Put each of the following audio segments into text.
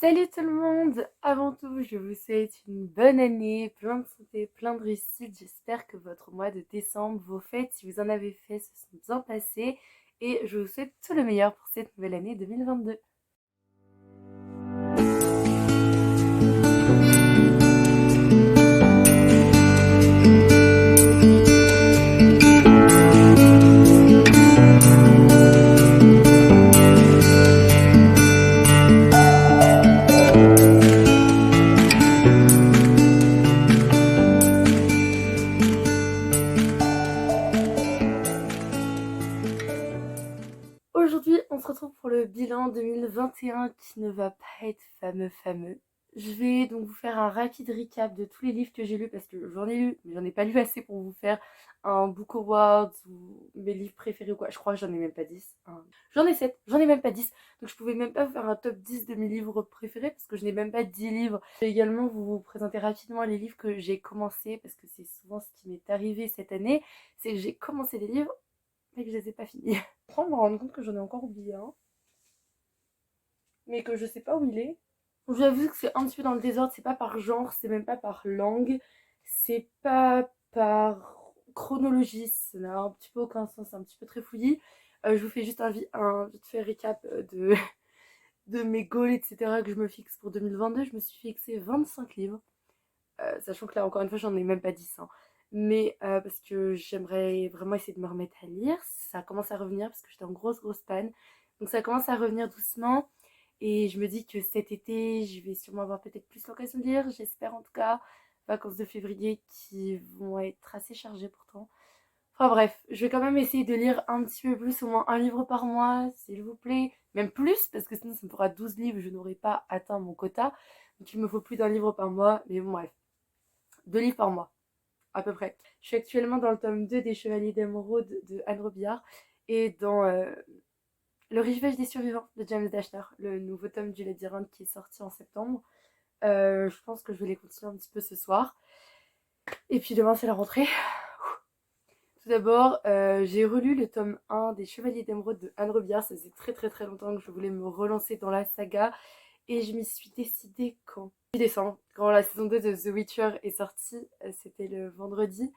Salut tout le monde! Avant tout, je vous souhaite une bonne année, plein de santé, plein de réussite. J'espère que votre mois de décembre, vos fêtes, si vous en avez fait, se sont bien passées. Et je vous souhaite tout le meilleur pour cette nouvelle année 2022. Aujourd'hui, on se retrouve pour le bilan 2021 qui ne va pas être fameux. Je vais donc vous faire un rapide recap de tous les livres que j'ai lus parce que j'en ai lu, mais j'en ai pas lu assez pour vous faire un book awards ou mes livres préférés ou quoi. Je crois que j'en ai même pas 10. J'en ai 7, j'en ai même pas 10. Donc je pouvais même pas vous faire un top 10 de mes livres préférés parce que je n'ai même pas 10 livres. Je vais également vous présenter rapidement les livres que j'ai commencé parce que c'est souvent ce qui m'est arrivé cette année. C'est que j'ai commencé les livres mais que je les ai pas finis. Je me rendre compte que j'en ai encore oublié un, mais que je sais pas où il est. J'avoue que c'est un petit peu dans le désordre, c'est pas par genre, c'est même pas par langue, c'est pas par chronologie, ça n'a un petit peu aucun sens, c'est un petit peu très fouillis. Je vous fais juste un vite fait récap de mes goals, etc. que je me fixe pour 2022. Je me suis fixé 25 livres, sachant que là, encore une fois, j'en ai même pas 10. Hein. Mais parce que j'aimerais vraiment essayer de me remettre à lire. Ça commence à revenir parce que j'étais en grosse panne. Donc ça commence à revenir doucement. Et je me dis que cet été, je vais sûrement avoir peut-être plus l'occasion de lire. J'espère en tout cas. Vacances de février qui vont être assez chargées pourtant. Enfin bref, je vais quand même essayer de lire un petit peu plus, au moins un livre par mois, s'il vous plaît. Même plus, parce que sinon ça me fera 12 livres, je n'aurai pas atteint mon quota. Donc il me faut plus d'un livre par mois. Mais bon bref, 2 livres par mois, à peu près. Je suis actuellement dans le tome 2 des Chevaliers d'Émeraude de Anne Robillard et dans Le Rivage des Survivants de James Dashner, le nouveau tome du Labyrinthe qui est sorti en septembre. Je pense que je vais les continuer un petit peu ce soir. Et puis demain, c'est la rentrée. Tout d'abord, j'ai relu le tome 1 des Chevaliers d'Émeraude de Anne Robillard. Ça faisait très longtemps que je voulais me relancer dans la saga. Et je m'y suis décidée quand 8 décembre, quand la saison 2 de The Witcher est sortie. C'était le vendredi.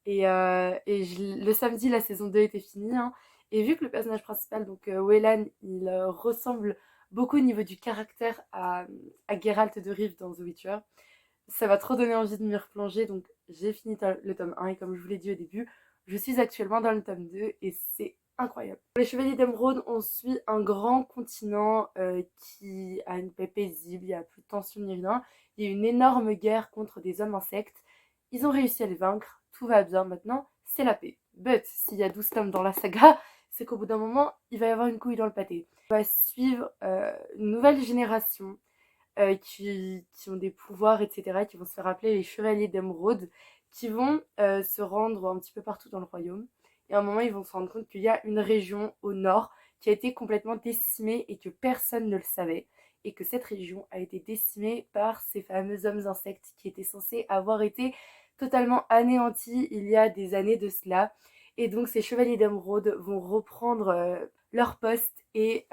Le samedi, la saison 2 était finie. Hein. Et vu que le personnage principal, donc Wayland, il ressemble beaucoup au niveau du caractère à Geralt de Rive dans The Witcher, ça m'a trop donné envie de m'y replonger. Donc j'ai fini le tome 1 et comme je vous l'ai dit au début, je suis actuellement dans le tome 2 et c'est incroyable. Pour les Chevaliers d'Émeraude, on suit un grand continent qui a une paix paisible, il n'y a plus de tension ni rien. Il y a une énorme guerre contre des hommes insectes. Ils ont réussi à les vaincre, tout va bien maintenant, c'est la paix. But s'il y a 12 tomes dans la saga, c'est qu'au bout d'un moment, il va y avoir une couille dans le pâté. On va suivre une nouvelle génération qui ont des pouvoirs, etc., qui vont se faire appeler les Chevaliers d'Émeraude, qui vont se rendre un petit peu partout dans le royaume. Et à un moment, ils vont se rendre compte qu'il y a une région au nord qui a été complètement décimée et que personne ne le savait. Et que cette région a été décimée par ces fameux hommes insectes qui étaient censés avoir été totalement anéantis il y a des années de cela. Et donc ces chevaliers d'émeraude vont reprendre leur poste et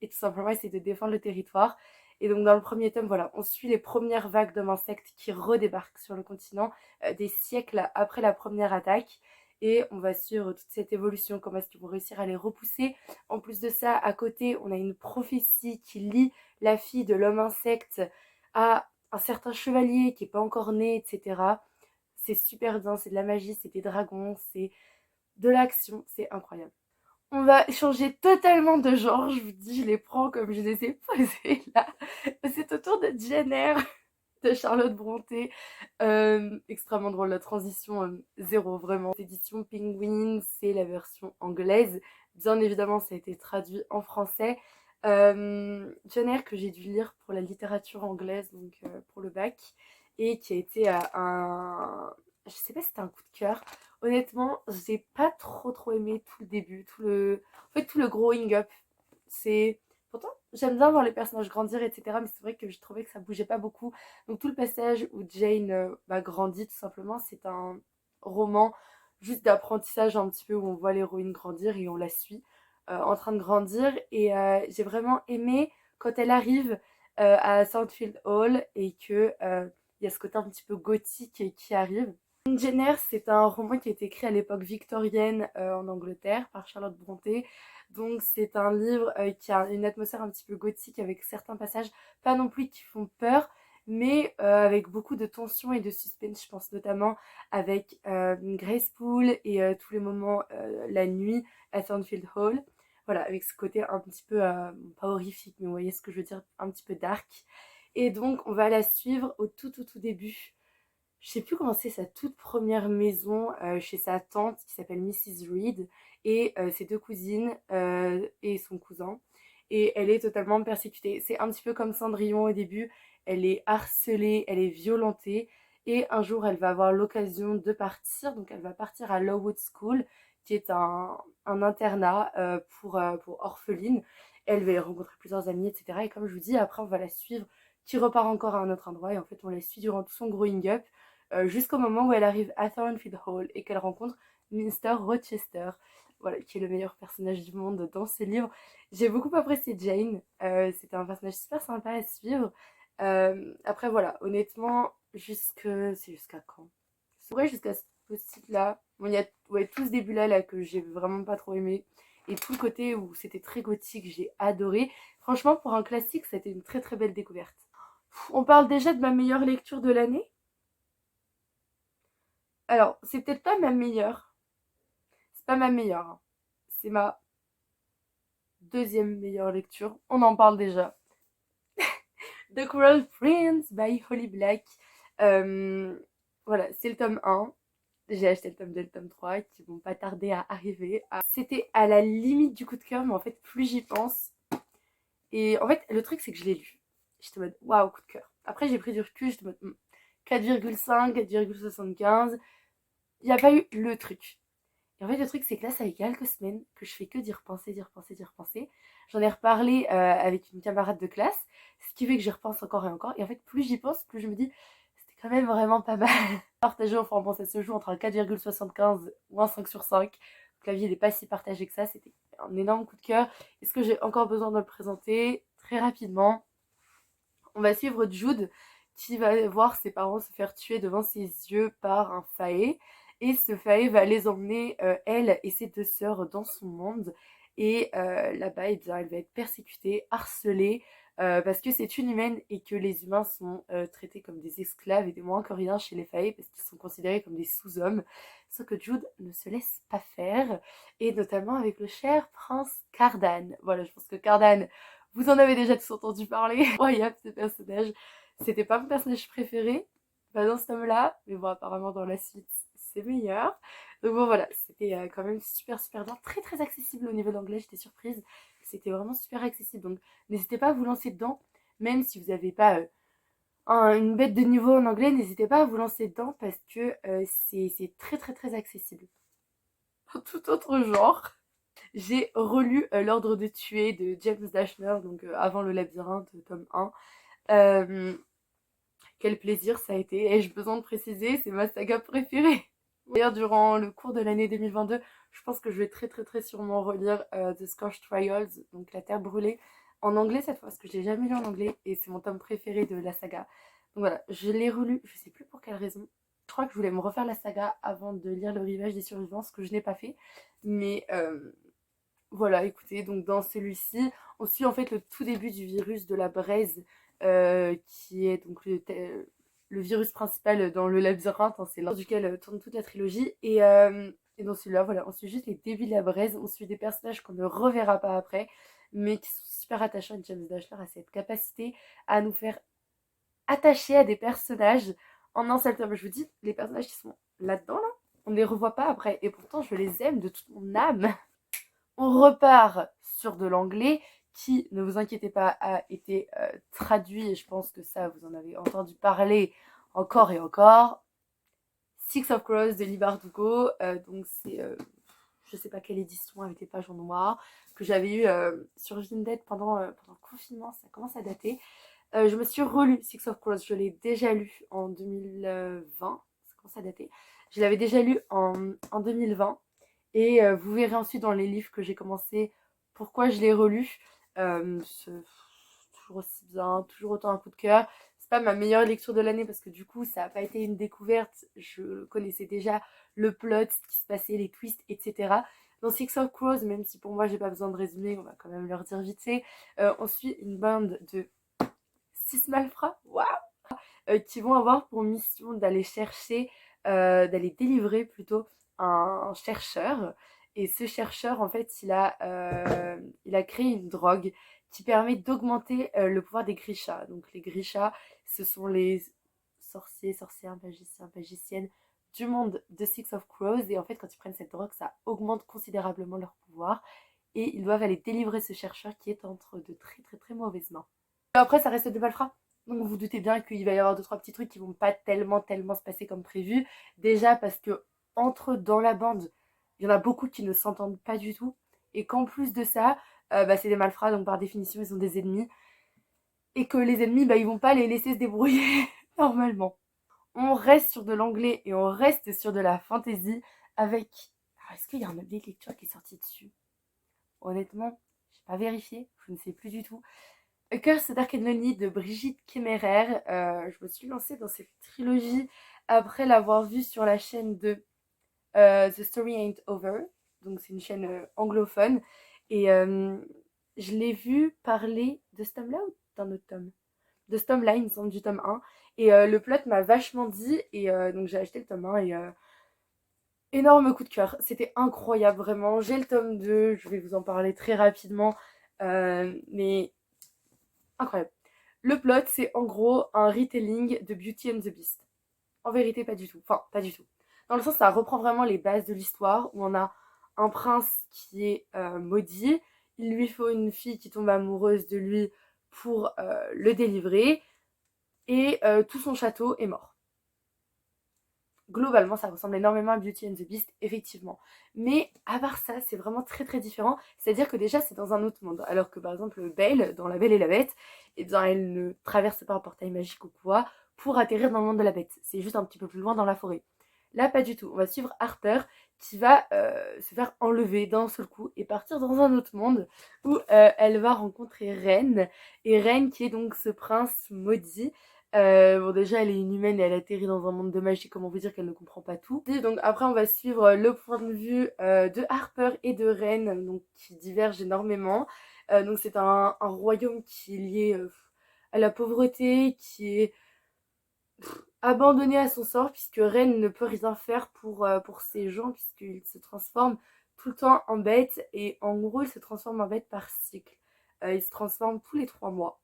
tout simplement essayer de défendre le territoire. Et donc dans le premier tome, voilà, on suit les premières vagues d'hommes insectes qui redébarquent sur le continent des siècles après la première attaque. Et on va suivre toute cette évolution, comment est-ce qu'ils vont réussir à les repousser. En plus de ça, à côté, on a une prophétie qui lie la fille de l'homme insecte à un certain chevalier qui n'est pas encore né, etc. C'est super bien, c'est de la magie, c'est des dragons, c'est de l'action, c'est incroyable. On va changer totalement de genre, je vous dis, je les prends comme je les ai posés là. C'est au tour de Jane Eyre de Charlotte Brontë. Extrêmement drôle, la transition zéro, vraiment. Édition Penguin, c'est la version anglaise. Bien évidemment, ça a été traduit en français. Jane Eyre que j'ai dû lire pour la littérature anglaise, donc pour le bac, et qui a été je sais pas si c'était un coup de cœur. Honnêtement, j'ai pas trop aimé tout le début, tout le growing up. C'est pourtant j'aime bien voir les personnages grandir, etc. Mais c'est vrai que je trouvais que ça bougeait pas beaucoup. Donc tout le passage où Jane grandit tout simplement, c'est un roman juste d'apprentissage un petit peu où on voit l'héroïne grandir et on la suit en train de grandir. Et j'ai vraiment aimé quand elle arrive à Sandfield Hall et que il y a ce côté un petit peu gothique qui arrive. Jane Eyre, c'est un roman qui a été écrit à l'époque victorienne en Angleterre par Charlotte Brontë. Donc c'est un livre qui a une atmosphère un petit peu gothique avec certains passages, pas non plus qui font peur, mais avec beaucoup de tension et de suspense. Je pense notamment avec Grace Poole et tous les moments la nuit à Thornfield Hall. Voilà, avec ce côté un petit peu, pas horrifique, mais vous voyez ce que je veux dire, un petit peu dark. Et donc on va la suivre au tout début. Je sais plus comment c'est sa toute première maison chez sa tante qui s'appelle Mrs. Reed et ses deux cousines et son cousin. Et elle est totalement persécutée. C'est un petit peu comme Cendrillon au début. Elle est harcelée, elle est violentée. Et un jour, elle va avoir l'occasion de partir. Donc, elle va partir à Lowood School, qui est un internat pour orphelines. Elle va y rencontrer plusieurs amis, etc. Et comme je vous dis, après, on va la suivre, qui repart encore à un autre endroit. Et en fait, on la suit durant tout son growing up jusqu'au moment où elle arrive à Thornfield Hall et qu'elle rencontre Mr. Rochester, voilà, qui est le meilleur personnage du monde dans ce livre. J'ai beaucoup apprécié Jane, c'était un personnage super sympa à suivre. Après voilà, honnêtement, c'est jusqu'à quand? C'est vrai, jusqu'à ce post-it-là. Bon, il y a ouais, tout ce début-là là, que j'ai vraiment pas trop aimé. Et tout le côté où c'était très gothique, j'ai adoré. Franchement, pour un classique, ça a été une très belle découverte. On parle déjà de ma meilleure lecture de l'année. Alors, c'est peut-être pas ma meilleure. C'est pas ma meilleure, hein. C'est ma deuxième meilleure lecture. On en parle déjà. The Cruel Prince by Holly Black. Euh, voilà, c'est le tome 1. J'ai acheté le tome 2 et le tome 3 qui vont pas tarder à arriver. C'était à la limite du coup de cœur, mais en fait, plus j'y pense. Et en fait, le truc, c'est que je l'ai lu. J'étais en mode waouh, coup de cœur. Après, j'ai pris du recul, j'étais en mode 4,5, 4,75. Il n'y a pas eu le truc. Et en fait, le truc, c'est que là, ça fait quelques semaines que je fais que d'y repenser, d'y repenser, d'y repenser. J'en ai reparlé avec une camarade de classe, ce qui fait que j'y repense encore et encore. Et en fait, plus j'y pense, plus je me dis, c'était quand même vraiment pas mal. Partagé, enfin bon, ça se joue entre un 4,75 ou un 5 sur 5. Donc la vie, n'est pas si partagée que ça. C'était un énorme coup de cœur. Est-ce que j'ai encore besoin de le présenter? Très rapidement, on va suivre Jude qui va voir ses parents se faire tuer devant ses yeux par un faé. Et ce faé va les emmener, elle et ses deux sœurs, dans son monde. Et là-bas, eh bien, elle va être persécutée, harcelée, parce que c'est une humaine et que les humains sont traités comme des esclaves et des moins que rien chez les faés parce qu'ils sont considérés comme des sous-hommes. Ce que Jude ne se laisse pas faire, et notamment avec le cher prince Cardan. Voilà, je pense que Cardan, vous en avez déjà tous entendu parler. Incroyable ce personnage. C'était pas mon personnage préféré, pas dans ce tome-là, mais bon, apparemment dans la suite, c'est meilleur. Donc bon, voilà, c'était quand même super bien. Très accessible au niveau d'anglais, j'étais surprise. C'était vraiment super accessible. Donc n'hésitez pas à vous lancer dedans, même si vous n'avez pas une bête de niveau en anglais, n'hésitez pas à vous lancer dedans parce que c'est très accessible. Tout autre genre. J'ai relu L'Ordre de tuer de James Dashner, donc avant le labyrinthe, tome 1. Quel plaisir ça a été. Ai-je besoin de préciser, c'est ma saga préférée. D'ailleurs, durant le cours de l'année 2022, je pense que je vais très sûrement relire The Scorched Trials, donc La Terre brûlée, en anglais cette fois, parce que je l'ai jamais lu en anglais et c'est mon tome préféré de la saga. Donc voilà, je l'ai relu, je sais plus pour quelle raison. Je crois que je voulais me refaire la saga avant de lire Le Rivage des Survivants, ce que je n'ai pas fait. Mais voilà, écoutez, donc dans celui-ci, on suit en fait le tout début du virus de la braise, qui est donc le virus principal dans le labyrinthe, hein, c'est l'un duquel tourne toute la trilogie. Et dans celui-là, voilà, on suit juste les débuts de la braise, on suit des personnages qu'on ne reverra pas après, mais qui sont super attachants. Et James Dashler a cette capacité à nous faire attacher à des personnages en un seul tome. Je vous dis, les personnages qui sont là-dedans, là, on ne les revoit pas après, et pourtant je les aime de toute mon âme. On repart sur de l'anglais qui, ne vous inquiétez pas, a été traduit, et je pense que ça, vous en avez entendu parler encore et encore. Six of Crows de Leigh Bardugo, donc c'est, je sais pas quelle édition avec les pages en noir, que j'avais eu sur Vinted pendant le confinement, ça commence à dater. Je me suis relu Six of Crows, je l'ai déjà lu en 2020, ça commence à dater. Je l'avais déjà lu en 2020. Et vous verrez ensuite dans les livres que j'ai commencé pourquoi je l'ai relu. C'est toujours aussi bien, toujours autant un coup de cœur. C'est pas ma meilleure lecture de l'année parce que du coup ça a pas été une découverte, je connaissais déjà le plot, ce qui se passait, les twists, etc. Dans Six of Crows, même si pour moi j'ai pas besoin de résumer, on va quand même leur dire vite fait, on suit une bande de 6 malfrats, waouh, qui vont avoir pour mission d'aller chercher, d'aller délivrer plutôt un chercheur. Et ce chercheur, en fait, il a créé une drogue qui permet d'augmenter le pouvoir des Grishas. Donc les Grishas, ce sont les sorciers, sorcières, magiciens, magiciennes du monde de Six of Crows. Et en fait, quand ils prennent cette drogue, ça augmente considérablement leur pouvoir. Et ils doivent aller délivrer ce chercheur qui est entre de très très très mauvaises mains. Après, ça reste des malfrats. Donc vous vous doutez bien qu'il va y avoir deux trois petits trucs qui vont pas tellement se passer comme prévu. Déjà parce que entre eux dans la bande, il y en a beaucoup qui ne s'entendent pas du tout. Et qu'en plus de ça, c'est des malfrats, donc par définition ils ont des ennemis. Et que les ennemis, ils vont pas les laisser se débrouiller normalement. On reste sur de l'anglais et on reste sur de la fantasy avec... Alors, est-ce qu'il y a un update lecture qui est sorti dessus? Honnêtement, j'ai pas vérifié, je ne sais plus du tout. A Curse Dark and Lonely de Brigitte Kemmerer. Je me suis lancée dans cette trilogie après l'avoir vue sur la chaîne de The Story Ain't Over. Donc c'est une chaîne anglophone. Et je l'ai vue parler de ce tome-là ou d'un autre tome? De ce tome-là, il me semble, du tome 1. Et le plot m'a vachement dit. Et donc j'ai acheté le tome 1 et... énorme coup de cœur, c'était incroyable vraiment. J'ai le tome 2, je vais vous en parler très rapidement. Mais incroyable. Le plot, c'est en gros un retelling de Beauty and the Beast. En vérité, pas du tout. Enfin, pas du tout. Dans le sens, ça reprend vraiment les bases de l'histoire, où on a un prince qui est maudit. Il lui faut une fille qui tombe amoureuse de lui pour le délivrer. Et tout son château est mort. Globalement, ça ressemble énormément à Beauty and the Beast, effectivement. Mais à part ça, c'est vraiment très très différent. C'est-à-dire que déjà, c'est dans un autre monde. Alors que par exemple, Belle, dans La Belle et la Bête, eh bien, elle ne traverse pas un portail magique ou quoi pour atterrir dans le monde de la bête. C'est juste un petit peu plus loin dans la forêt. Là, pas du tout. On va suivre Harper qui va se faire enlever d'un seul coup et partir dans un autre monde où elle va rencontrer Ren. Et Ren qui est donc ce prince maudit. Bon, déjà, elle est inhumaine et elle atterrit dans un monde de magie. Comment vous dire qu'elle ne comprend pas tout. Et donc, après, on va suivre le point de vue de Harper et de Ren, donc, qui divergent énormément. Donc, c'est un royaume qui est lié à la pauvreté, qui est abandonné à son sort, puisque Ren ne peut rien faire pour ces gens, puisqu'ils se transforment tout le temps en bêtes. Et en gros, ils se transforment en bêtes par cycle. Ils se transforment tous les 3 mois.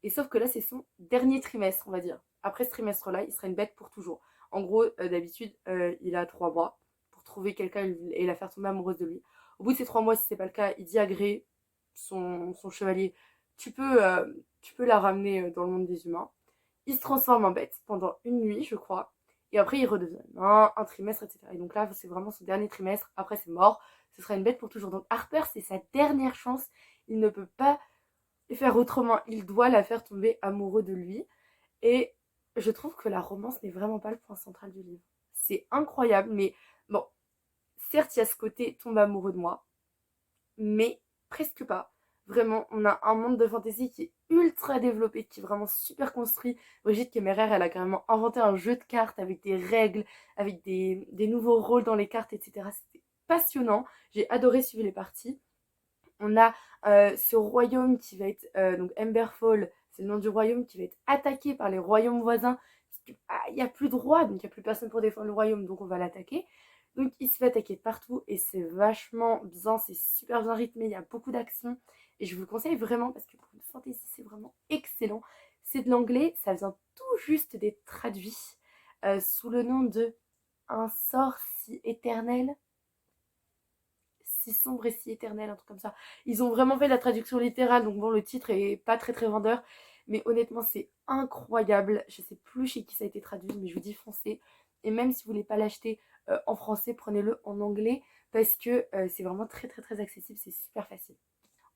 Et sauf que là, c'est son dernier trimestre, on va dire. Après ce trimestre-là, il sera une bête pour toujours. En gros, d'habitude, il a 3 mois pour trouver quelqu'un et la faire tomber amoureuse de lui. Au bout de ces 3 mois, si c'est pas le cas, il dit à Grey, son chevalier, tu peux la ramener dans le monde des humains. Il se transforme en bête pendant une nuit, je crois. Et après, il redevient un trimestre, etc. Et donc là, c'est vraiment son dernier trimestre. Après, c'est mort. Ce sera une bête pour toujours. Donc Harper, c'est sa dernière chance. Il ne peut pas faire autrement. Il doit la faire tomber amoureux de lui. Et je trouve que la romance n'est vraiment pas le point central du livre. C'est incroyable, mais bon, certes, il y a ce côté tombe amoureux de moi, mais presque pas. Vraiment, on a un monde de fantasy qui est ultra développé, qui est vraiment super construit. Brigitte Kemmerer, elle a carrément inventé un jeu de cartes avec des règles, avec des nouveaux rôles dans les cartes, etc. C'était passionnant. J'ai adoré suivre les parties. On a ce royaume qui va être, donc Emberfall, c'est le nom du royaume, qui va être attaqué par les royaumes voisins. Il n'y a plus de roi, donc il n'y a plus personne pour défendre le royaume, donc on va l'attaquer. Donc il se fait attaquer de partout et c'est vachement bien, c'est super bien rythmé, il y a beaucoup d'action. Et je vous le conseille vraiment parce que pour une fantasy, c'est vraiment excellent. C'est de l'anglais, ça vient tout juste d'être traduit sous le nom de Un sort si éternel, si sombre et si éternel, un truc comme ça. Ils ont vraiment fait la traduction littérale, donc bon, le titre est pas très très vendeur, mais honnêtement, c'est incroyable. Je sais plus chez qui ça a été traduit, mais je vous dis foncez. Et même si vous voulez pas l'acheter en français, prenez-le en anglais, parce que c'est vraiment très très très accessible, c'est super facile.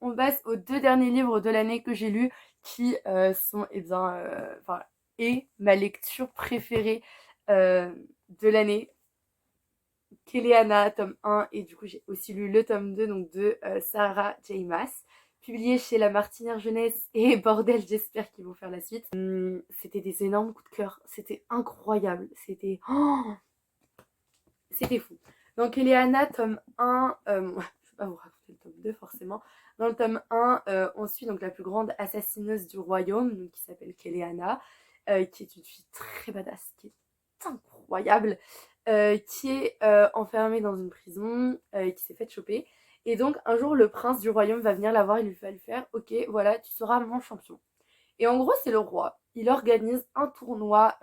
On passe aux 2 derniers livres de l'année que j'ai lus, qui sont, et ma lecture préférée de l'année. Keleana, tome 1, et du coup j'ai aussi lu le tome 2, donc de Sarah J. Maas, publié chez La Martinière Jeunesse et bordel, j'espère qu'ils vont faire la suite. C'était des énormes coups de cœur, c'était incroyable, c'était c'était fou. Donc Eleana, tome 1, je vais pas vous raconter le tome 2 forcément. Dans le tome 1, on suit donc la plus grande assassineuse du royaume, donc, qui s'appelle Keleana, qui est une fille très badass, qui est incroyable, qui est enfermée dans une prison, qui s'est fait choper. Et donc un jour le prince du royaume va venir la voir et lui va lui faire ok voilà tu seras mon champion. Et en gros c'est le roi. Il organise un tournoi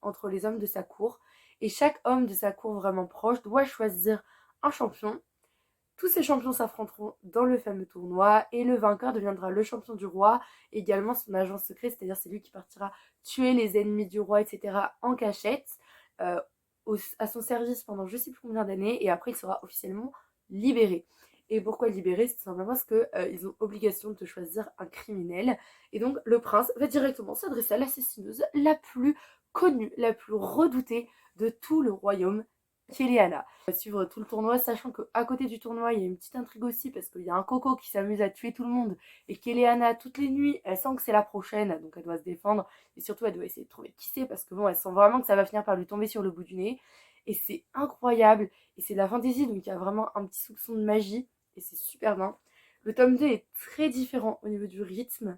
entre les hommes de sa cour et chaque homme de sa cour vraiment proche doit choisir un champion. Tous ces champions s'affronteront dans le fameux tournoi et le vainqueur deviendra le champion du roi, également son agent secret, c'est-à-dire c'est lui qui partira tuer les ennemis du roi, etc. en cachette, euh, à son service pendant je sais plus combien d'années et après il sera officiellement libéré. Et pourquoi libéré? C'est simplement parce qu'ils ont obligation de choisir un criminel. Et donc le prince va directement s'adresser à l'assassineuse la plus connue, la plus redoutée de tout le royaume, Keleana. On va suivre tout le tournoi, sachant qu'à côté du tournoi, il y a une petite intrigue aussi, parce qu'il y a un coco qui s'amuse à tuer tout le monde, et Keleana, toutes les nuits, elle sent que c'est la prochaine, donc elle doit se défendre, et surtout elle doit essayer de trouver qui c'est, parce que bon, elle sent vraiment que ça va finir par lui tomber sur le bout du nez, et c'est incroyable, et c'est de la fantaisie, donc il y a vraiment un petit soupçon de magie, et c'est super bien. Le tome 2 est très différent au niveau du rythme,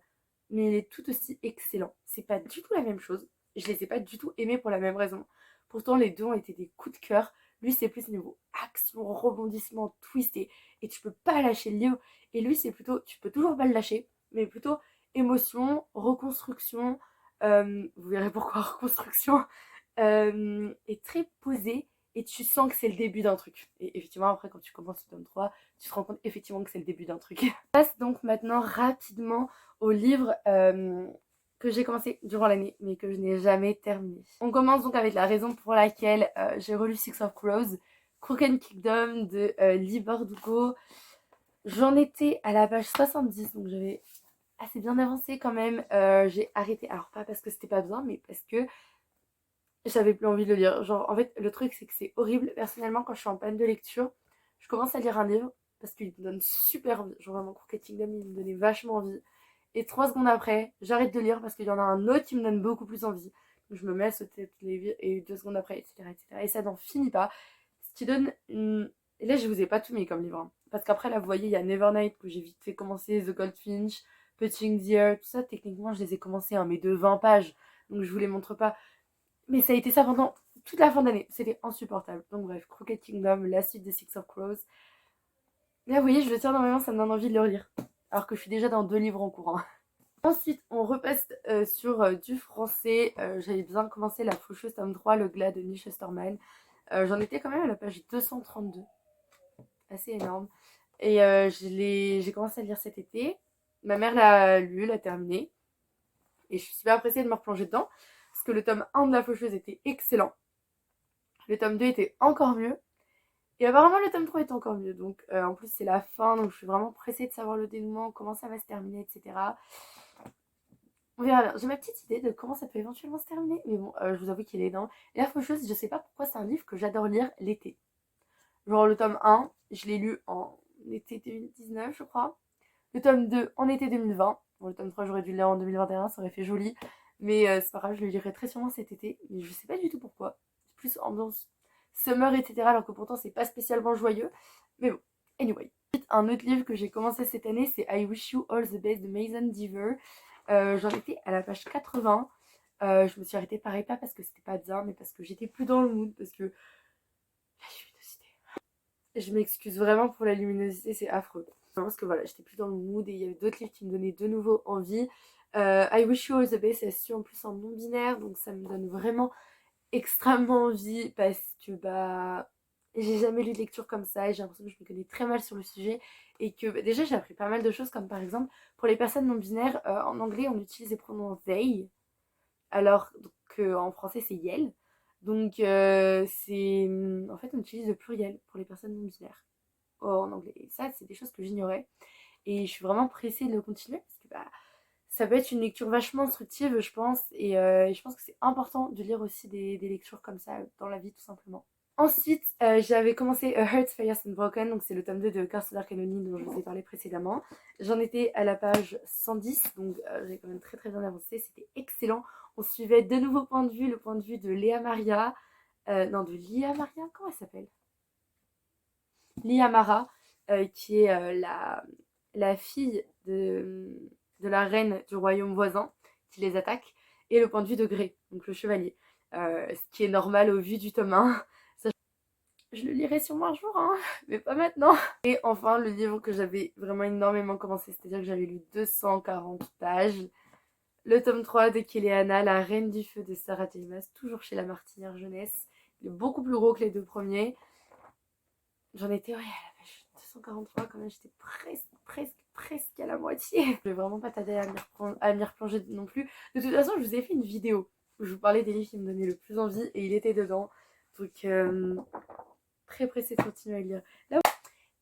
mais il est tout aussi excellent. C'est pas du tout la même chose, je les ai pas du tout aimés pour la même raison. Pourtant, les deux ont été des coups de cœur. Lui, c'est plus niveau action, rebondissement, twist, et tu peux pas lâcher le livre. Et lui, c'est plutôt, tu peux toujours pas le lâcher, mais plutôt émotion, reconstruction. Vous verrez pourquoi reconstruction. Est très posé et tu sens que c'est le début d'un truc. Et effectivement, après, quand tu commences le tome 3, tu te rends compte effectivement que c'est le début d'un truc. On passe donc maintenant rapidement au livre que j'ai commencé durant l'année, mais que je n'ai jamais terminé. On commence donc avec la raison pour laquelle j'ai relu Six of Crows, Crooked Kingdom de Lee Bardugo. J'en étais à la page 70, donc j'avais assez bien avancé quand même. J'ai arrêté, alors pas parce que c'était pas bien, mais parce que j'avais plus envie de le lire. Genre, en fait, le truc, c'est que c'est horrible. Personnellement, quand je suis en panne de lecture, je commence à lire un livre parce qu'il me donne super envie. Genre, vraiment, Crooked Kingdom, il me donnait vachement envie. Et 3 secondes après, j'arrête de lire parce qu'il y en a un autre qui me donne beaucoup plus envie. Donc, je me mets à sauter les livres et 2 secondes après, etc., etc. Et ça n'en finit pas. Ce qui donne une. Et là, je vous ai pas tout mis comme livre, hein. Parce qu'après, là, vous voyez, il y a Nevernight que j'ai vite fait commencer, The Goldfinch, Punching the Air, tout ça. Techniquement, je les ai commencés, hein, mais de 20 pages. Donc, je vous les montre pas. Mais ça a été ça pendant toute la fin d'année. C'était insupportable. Donc bref, Crooked Kingdom, la suite de Six of Crows. Là, vous voyez, je le tiens dans mes mains, ça me donne envie de le relire. Alors que je suis déjà dans 2 livres en cours, hein. Ensuite, on repasse sur du français. J'avais bien commencé La Faucheuse tome 3, Le Glas de Neil Chesterman. J'en étais quand même à la page 232. Assez énorme. Et j'ai commencé à lire cet été. Ma mère l'a lu, l'a terminé. Et je suis super pressée de me replonger dedans. Parce que le tome 1 de La Faucheuse était excellent. Le tome 2 était encore mieux. Et apparemment le tome 3 est encore mieux. Donc en plus c'est la fin. Donc je suis vraiment pressée de savoir le dénouement, comment ça va se terminer, etc. On verra bien. J'ai ma petite idée de comment ça peut éventuellement se terminer. Mais bon, je vous avoue qu'il est énorme. Et la faucheuse, je sais pas pourquoi c'est un livre que j'adore lire l'été. Genre le tome 1, je l'ai lu en été 2019 je crois. Le tome 2 en été 2020. Bon, le tome 3 j'aurais dû le lire en 2021, ça aurait fait joli. Mais c'est pas grave, je le lirai très sûrement cet été. Mais je sais pas du tout pourquoi. C'est plus ambiance summer, etc. Alors que pourtant c'est pas spécialement joyeux. Mais bon, anyway. Un autre livre que j'ai commencé cette année, c'est I Wish You All the Best de Mason Deaver. J'en étais à la page 80. Je me suis arrêtée pareil, pas parce que c'était pas bien, mais parce que j'étais plus dans le mood. Parce que la luminosité. Je m'excuse vraiment pour la luminosité, c'est affreux. Parce que voilà, j'étais plus dans le mood et il y avait d'autres livres qui me donnaient de nouveau envie. I Wish You All the Best, c'est su en plus en non-binaire, donc ça me donne vraiment extrêmement envie parce que bah j'ai jamais lu de lecture comme ça et j'ai l'impression que je me connais très mal sur le sujet et que bah, déjà j'ai appris pas mal de choses comme par exemple pour les personnes non binaires en anglais on utilise les pronoms they alors qu'en français c'est yel, donc c'est en fait on utilise le pluriel pour les personnes non binaires en anglais et ça c'est des choses que j'ignorais et je suis vraiment pressée de le continuer parce que bah ça peut être une lecture vachement instructive, je pense, et je pense que c'est important de lire aussi des lectures comme ça dans la vie, tout simplement. Ensuite, j'avais commencé Hearts, Fires and Broken, donc c'est le tome 2 de Castle Dark Canoni dont je vous ai parlé précédemment. J'en étais à la page 110, donc j'ai quand même très très bien avancé, c'était excellent. On suivait de nouveaux points de vue, le point de vue de Léa Maria, non de Lia Maria, comment elle s'appelle? Lia Mara, qui est la fille de la reine du royaume voisin qui les attaque, et le point de vue de Grey, donc le chevalier. Ce qui est normal au vu du tome 1. Je le lirai sûrement un jour, hein, mais pas maintenant. Et enfin, le livre que j'avais vraiment énormément commencé, c'est-à-dire que j'avais lu 240 pages. Le tome 3 de Kéléana, La Reine du Feu de Sarah J. Maas, toujours chez La Martinière Jeunesse. Il est beaucoup plus gros que les deux premiers. J'en étais, ouais, à la page 243 quand même, j'étais presque à la moitié. Je vais vraiment pas tarder à m'y replonger non plus. De toute façon, je vous ai fait une vidéo où je vous parlais des livres qui me donnaient le plus envie et il était dedans. Donc, très pressée de continuer à lire. Là,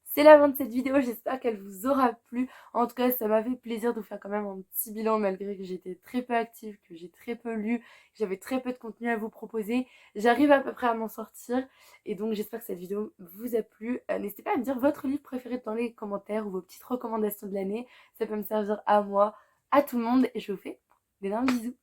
c'est la fin de cette vidéo, j'espère qu'elle vous aura plu. En tout cas, ça m'a fait plaisir de vous faire quand même un petit bilan malgré que j'étais très peu active, que j'ai très peu lu, que j'avais très peu de contenu à vous proposer. J'arrive à peu près à m'en sortir et donc j'espère que cette vidéo vous a plu. N'hésitez pas à me dire votre livre préféré dans les commentaires ou vos petites recommandations de l'année. Ça peut me servir à moi, à tout le monde et je vous fais d'énormes bisous.